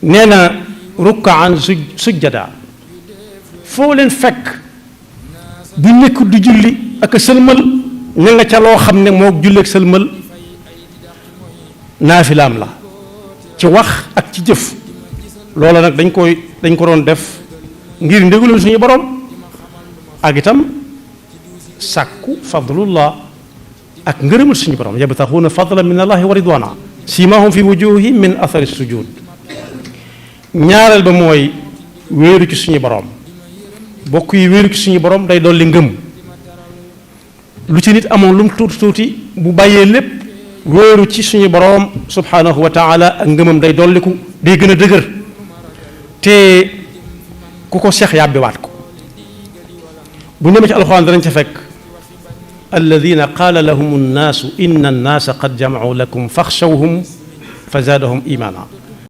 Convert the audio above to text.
nee na rukkaan sujjada foo leen fekk bu nekk du julli ak sëlmal ña nga ca loo xam ne moo julli ak sëlmal naafilaam la ci wax ak ci jëf loola nag dañ ko doon def ngir ndégalul suñu borom ak itam sàkku fadlullah ak ngërëmal suñu borom yabtaxuuna fadlan min allahi wa ridwana simahum fi wujuhihim min athari sujud ñaareel ba mooy wéeru ci suñu borom bokk yi wéeru ci suñu borom day dolli ngëm lu ci nit amoon lu mu tuuti tuuti bu bàyyee lépp wéeru ci suñu borom subhanahu wa taala ak ngëmam day dolliku day gën a dëgër te ku ko seex yàbbiwaat ko bu ñu demee ci alxuraan danañ ca fekk alladina qaala lahum annaasu inna annaasa qad jamacuu lakum faxshawhum fa zaadahum imaana